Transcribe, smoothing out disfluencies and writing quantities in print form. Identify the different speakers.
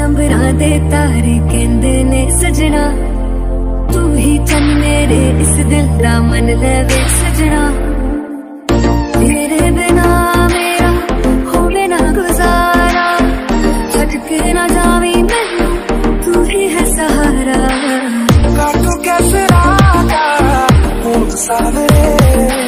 Speaker 1: अंबरां दे तारे कहंदे ने सजना, तू ही चन मेरे इस दिल दा मन लवे सजना। तेरे बिना मेरा होवे ना गुजारा, छड़ के ना जावी मैनू, तू ही है सहारा।
Speaker 2: काटू कैसे राता सावरे